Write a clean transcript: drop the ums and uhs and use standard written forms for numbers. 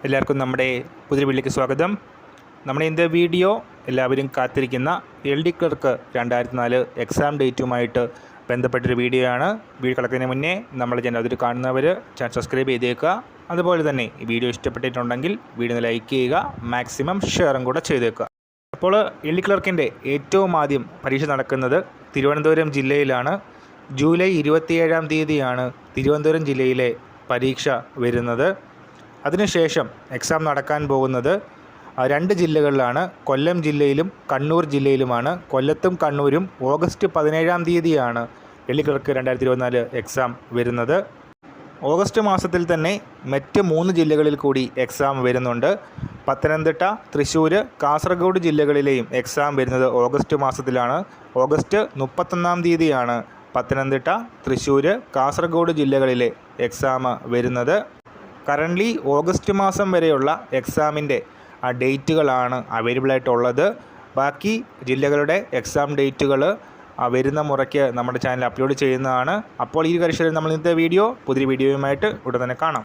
എല്ലാവർക്കും നമ്മുടെ പുതിയ വീഡിയോയിലേക്ക് സ്വാഗതം. നമ്മുടെ ഇന്നത്തെ വീഡിയോ എല്ലാവരും കാത്തിരിക്കുന്ന LD ക്ലർക്ക് 2004 എക്സാം ഡേറ്റുമായിട്ട് ബന്ധപ്പെട്ടൊരു വീഡിയോ ആണ്. വീഡിയോ കളക്കുന്നതിന് മുന്നേ നമ്മുടെ ചാനൽ അതിൽ കാണുന്നവർ ചാനൽ സബ്സ്ക്രൈബ് ചെയ്തേക്കുക. അതുപോലെ തന്നെ ഈ വീഡിയോ ഇഷ്ടപ്പെട്ടിട്ടുണ്ടെങ്കിൽ വീഡിയോ ലൈക്ക് ചെയ്യുക, മാക്സിമം ഷെയറും കൂടെ ചെയ്തേക്കുക. അപ്പോൾ LD ക്ലർക്കിൻ്റെ ഏറ്റവും ആദ്യം പരീക്ഷ നടക്കുന്നത് തിരുവനന്തപുരം ജില്ലയിലാണ്. ജൂലൈ 27-ാം തീയതിയാണ് തിരുവനന്തപുരം ജില്ലയിലെ പരീക്ഷ വരുന്നത്. അതിനുശേഷം എക്സാം നടക്കാൻ പോകുന്നത് രണ്ട് ജില്ലകളിലാണ്. കൊല്ലം ജില്ലയിലും കണ്ണൂർ ജില്ലയിലുമാണ്. കൊല്ലത്തും കണ്ണൂരും ഓഗസ്റ്റ് 17-ാം തീയതിയാണ് LD ക്ലർക്ക് 2024 എക്സാം വരുന്നത്. ഓഗസ്റ്റ് മാസത്തിൽ തന്നെ മറ്റ് 3 ജില്ലകളിൽ കൂടി എക്സാം വരുന്നുണ്ട്. പത്തനംതിട്ട, തൃശ്ശൂർ, കാസർഗോഡ് ജില്ലകളിലെയും എക്സാം വരുന്നത് ഓഗസ്റ്റ് മാസത്തിലാണ്. ഓഗസ്റ്റ് 31-ാം തീയതിയാണ് പത്തനംതിട്ട, തൃശ്ശൂർ, കാസർഗോഡ് ജില്ലകളിലെ എക്സാം വരുന്നത്. കറൻ്റ്ലി ഓഗസ്റ്റ് മാസം വരെയുള്ള എക്സാമിൻ്റെ ഡേറ്റുകളാണ് അവൈലബിൾ ആയിട്ടുള്ളത്. ബാക്കി ജില്ലകളുടെ എക്സാം ഡേറ്റുകൾ വരുന്ന മുറയ്ക്ക് നമ്മുടെ ചാനൽ അപ്ലോഡ് ചെയ്യുന്നതാണ്. അപ്പോൾ ഈ പരീക്ഷയിൽ നമ്മൾ ഇന്നത്തെ പുതിയ വീഡിയോയുമായിട്ട് ഉടൻ തന്നെ കാണാം.